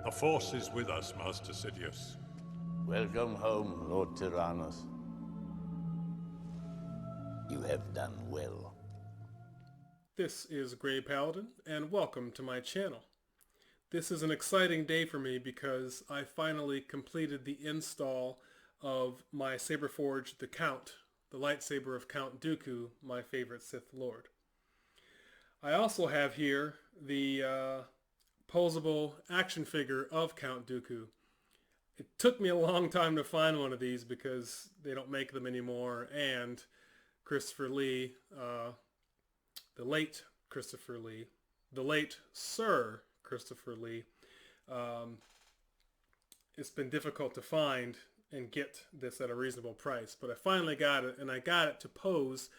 The Force is with us, Master Sidious. Welcome home, Lord Tyrannus. You have done well. This is Grey Paladin, and welcome to my channel. This is an exciting day for me because I finally completed the install of my Saberforge, the Count, the lightsaber of Count Dooku, my favorite Sith Lord. I also have here the posable action figure of Count Dooku. It took me a long time to find one of these because they don't make them anymore, and Christopher Lee, the late Christopher Lee, the late Sir Christopher Lee, it's been difficult to find and get this at a reasonable price, but I finally got it, and I got it to pose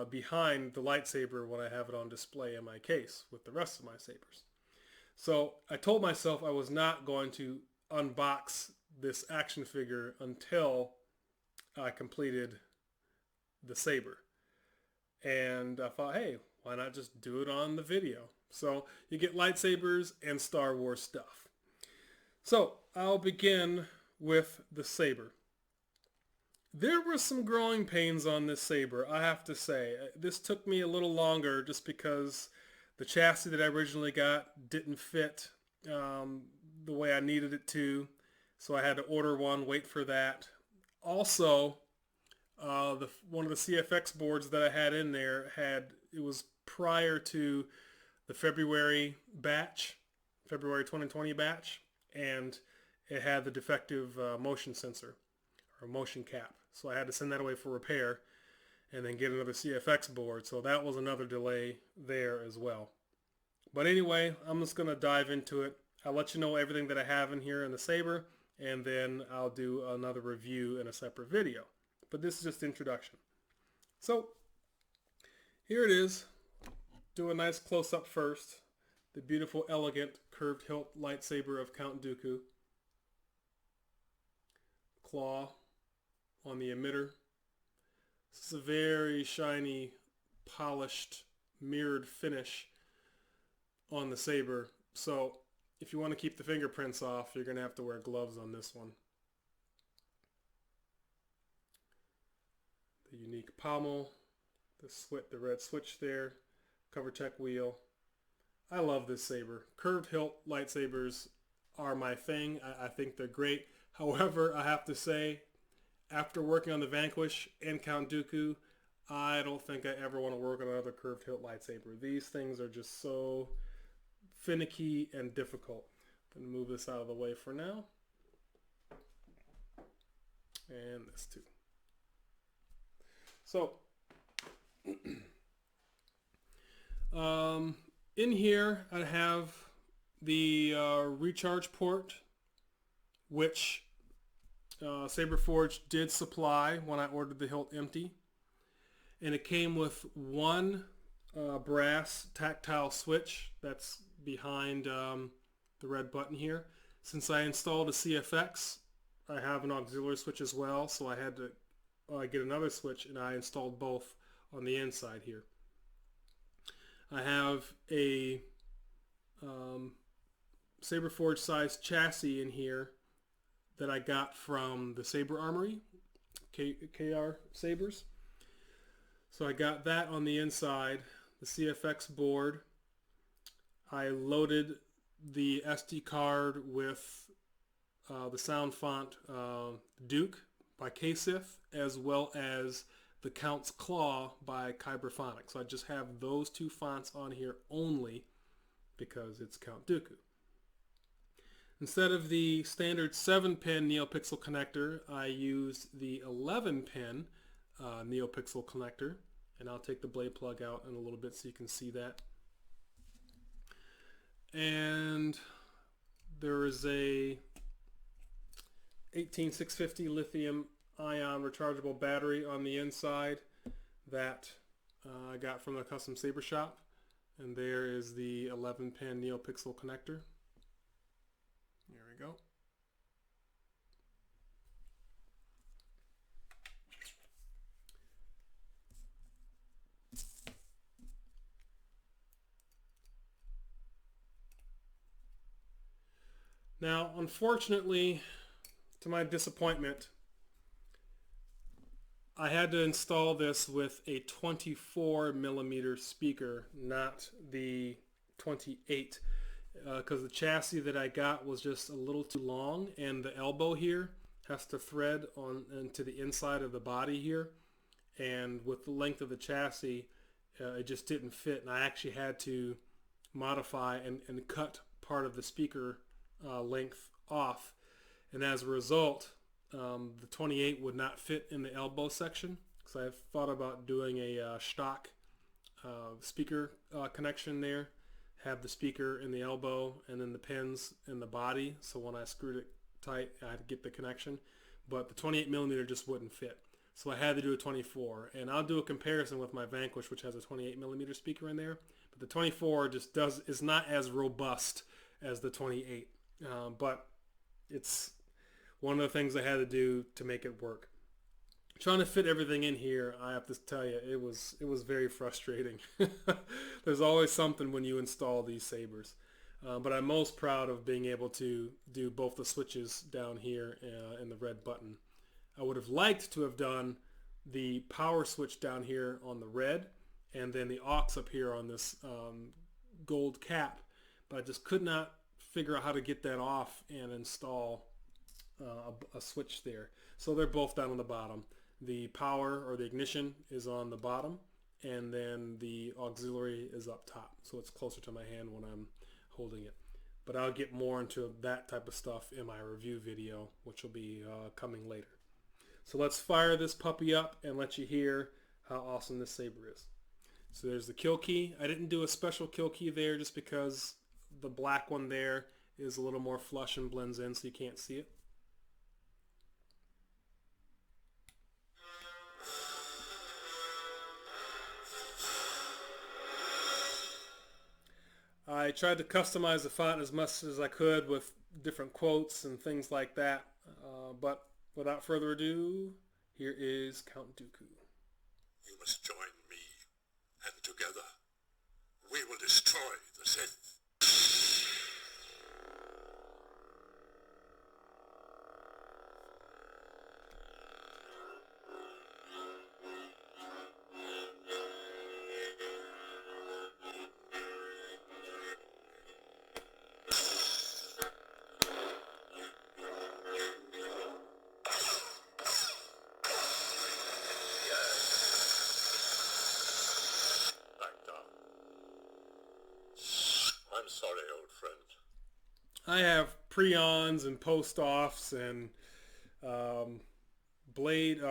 behind the lightsaber when I have it on display in my case with the rest of my sabers. So I told myself I was not going to unbox this action figure until I completed the saber. And I thought, hey, why not just do it on the video? So you get lightsabers and Star Wars stuff. So I'll begin with the saber. There were some growing pains on this saber, I have to say. This took me a little longer just because the chassis that I originally got didn't fit the way I needed it to. So I had to order one, wait for that. Also, one of the CFX boards that I had in there it was prior to the February 2020 batch, and it had the defective motion sensor or motion cap. So I had to send that away for repair and then get another CFX board. So that was another delay there as well. But anyway, I'm just going to dive into it. I'll let you know everything that I have in here in the saber, and then I'll do another review in a separate video. But this is just introduction. So here it is. Do a nice close-up first. The beautiful, elegant, curved hilt lightsaber of Count Dooku. Claw on the emitter. This is a very shiny, polished, mirrored finish on the saber. So if you want to keep the fingerprints off, you're going to have to wear gloves on this one. The unique pommel, the red switch there, CoverTech wheel. I love this saber. Curved hilt lightsabers are my thing. I think they're great. However, I have to say, after working on the Vanquish and Count Dooku, I don't think I ever want to work on another curved hilt lightsaber. These things are just so finicky and difficult. I'm going to move this out of the way for now. And this too. So, in here I have the recharge port, which Saberforge did supply when I ordered the hilt empty. And it came with one brass tactile switch that's behind the red button here. Since I installed a CFX, I have an auxiliary switch as well, so I had to get another switch, and I installed both on the inside here. I have a Saberforge size chassis in here that I got from the Saber Armory, KR Sabers. So I got that on the inside, the CFX board. I loaded the SD card with the sound font Duke by K-Sith, as well as the Count's Claw by Kyberphonic. So I just have those two fonts on here only because it's Count Dooku. Instead of the standard 7-pin NeoPixel connector, I used the 11-pin NeoPixel connector, and I'll take the blade plug out in a little bit so you can see that. And there is a 18650 lithium ion rechargeable battery on the inside that I got from the Custom Saber Shop, and there is the 11-pin NeoPixel connector. There we go. Now, unfortunately, to my disappointment, I had to install this with a 24 millimeter speaker, not the 28, because the chassis that I got was just a little too long, and the elbow here has to thread on into the inside of the body here, and with the length of the chassis, it just didn't fit, and I actually had to modify and cut part of the speaker length off, and as a result, the 28 would not fit in the elbow section, because I thought about doing a stock speaker connection there, have the speaker in the elbow and then the pins in the body, so when I screwed it tight I had to get the connection, but the 28 millimeter just wouldn't fit, so I had to do a 24, and I'll do a comparison with my Vanquish, which has a 28 millimeter speaker in there, but the 24 just is not as robust as the 28, but it's one of the things I had to do to make it work. Trying to fit everything in here, I have to tell you, it was very frustrating. There's always something when you install these sabers. But I'm most proud of being able to do both the switches down here and the red button. I would have liked to have done the power switch down here on the red, and then the aux up here on this gold cap, but I just could not figure out how to get that off and install a switch there. So they're both down on the bottom. The power or the ignition is on the bottom, and then the auxiliary is up top, so it's closer to my hand when I'm holding it. But I'll get more into that type of stuff in my review video, which will be coming later. So let's fire this puppy up and let you hear how awesome this saber is. So there's the kill key. I didn't do a special kill key there just because the black one there is a little more flush and blends in, so you can't see it. I tried to customize the font as much as I could with different quotes and things like that, but without further ado, here is Count Dooku. You must join me, and together we will destroy the Sith. I'm sorry, old friend. I have pre-ons and post-offs and blade,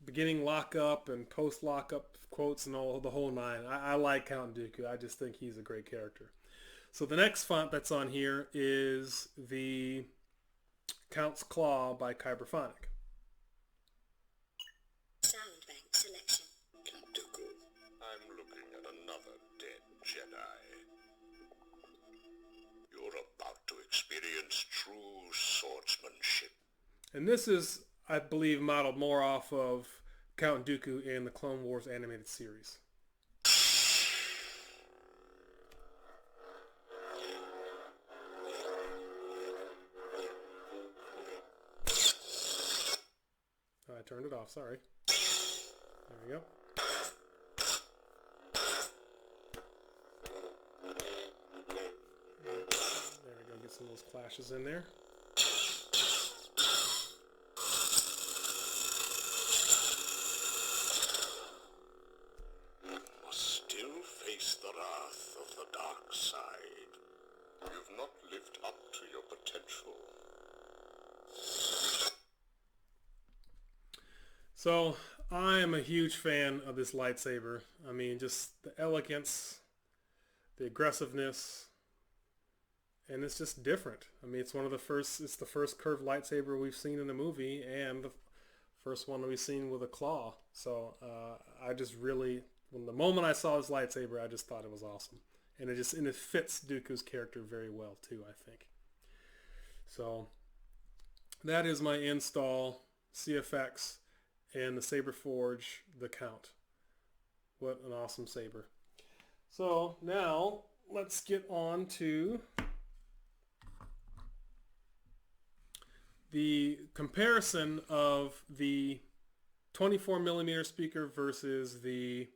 beginning lockup and post-lockup quotes and all the whole nine. I like Count Dooku. I just think he's a great character. So the next font that's on here is the Count's Claw by Kyberphonic. Sound bank selection. Count Dooku, I'm looking at another dead Jedi. You're about to experience true swordsmanship. And this is, I believe, modeled more off of Count Dooku in the Clone Wars animated series. I turned it off, sorry. There we go. There we go, get some of those clashes in there. Must still face the wrath of the dark side. You've not lived up to your potential. So, I am a huge fan of this lightsaber. I mean, just the elegance, the aggressiveness, and it's just different. I mean, it's the first curved lightsaber we've seen in a movie, and the first one we've seen with a claw. So, I just really, from the moment I saw this lightsaber, I just thought it was awesome. And it fits Dooku's character very well, too, I think. So, that is my install, CFX, and the Saberforge, the Count. What an awesome saber. So now let's get on to the comparison of the 24 millimeter speaker versus the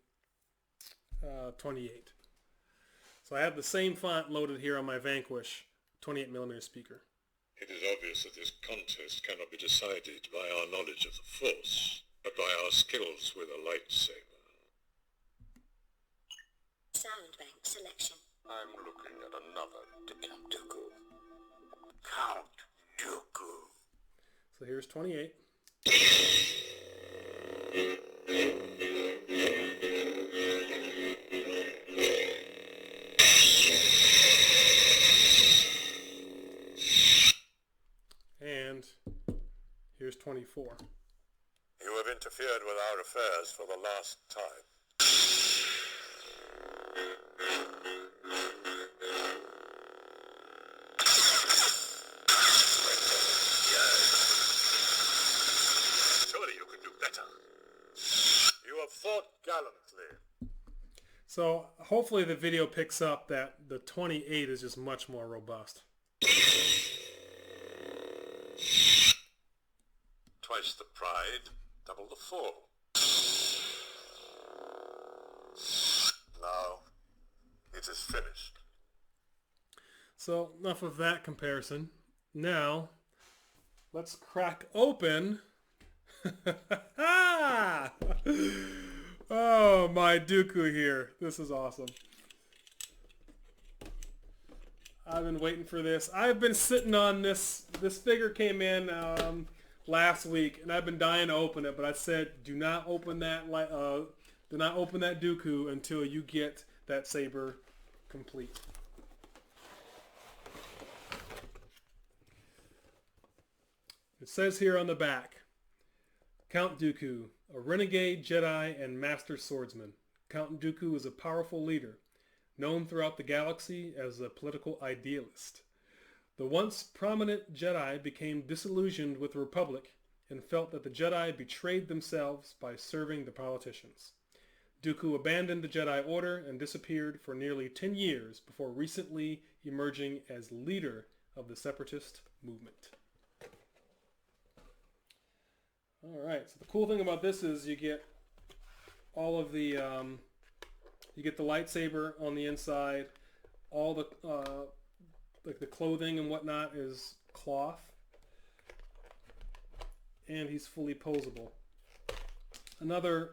28. So I have the same font loaded here on my Vanquish 28 millimeter speaker. It is obvious that this contest cannot be decided by our knowledge of the Force, but by our skills with a lightsaber. Sound bank selection. I'm looking at another Count Dooku. Count Dooku. So here's 28. And here's 24. You have interfered with our affairs for the last time. Surely you could do better. You have fought gallantly. So hopefully the video picks up that the 28 is just much more robust. Twice the pride, double the fall. Now, it is finished. So enough of that comparison. Now, let's crack open. Oh, my Dooku here. This is awesome. I've been waiting for this. I've been sitting on this. This figure came in last week, and I've been dying to open it. But I said, do not open that. Do not open that Dooku until you get that saber complete. It says here on the back, Count Dooku, a renegade Jedi and master swordsman. Count Dooku is a powerful leader, known throughout the galaxy as a political idealist. The once prominent Jedi became disillusioned with the Republic and felt that the Jedi betrayed themselves by serving the politicians. Dooku abandoned the Jedi Order and disappeared for nearly 10 years before recently emerging as leader of the separatist movement. Alright, so the cool thing about this is you get all of the, you get the lightsaber on the inside, all the, like the clothing and whatnot is cloth, and he's fully posable. Another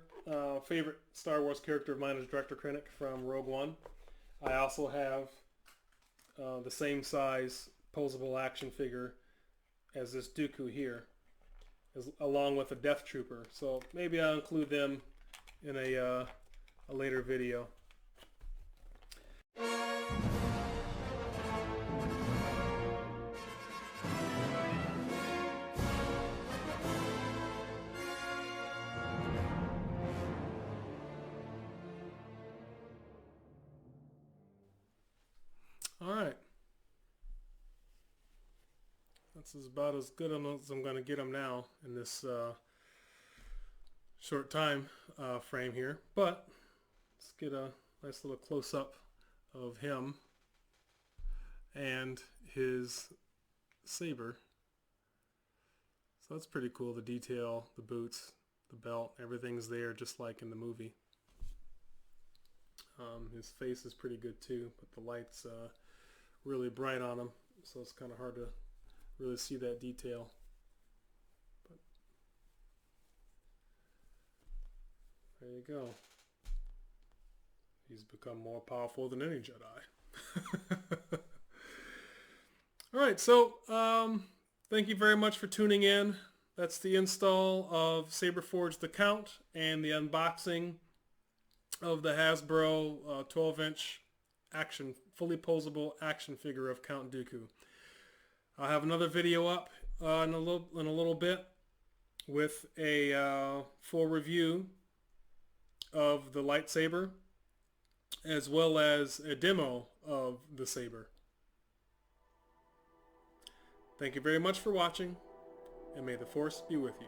favorite Star Wars character of mine is Director Krennic from Rogue One. I also have the same size posable action figure as this Dooku here, along with a Death Trooper. So maybe I'll include them in a later video. Alright. That's about as good as I'm going to get them now in this short time frame here. But let's get a nice little close-up of him and his saber. So that's pretty cool. The detail, the boots, the belt, everything's there just like in the movie. His face is pretty good too, but the light's really bright on him, so it's kind of hard to really see that detail. But there you go. He's become more powerful than any Jedi. Alright, so thank you very much for tuning in. That's the install of Saberforge the Count and the unboxing of the Hasbro 12-inch action, fully posable action figure of Count Dooku. I'll have another video up in a little bit with a full review of the lightsaber as well as a demo of the saber. Thank you very much for watching, and may the Force be with you.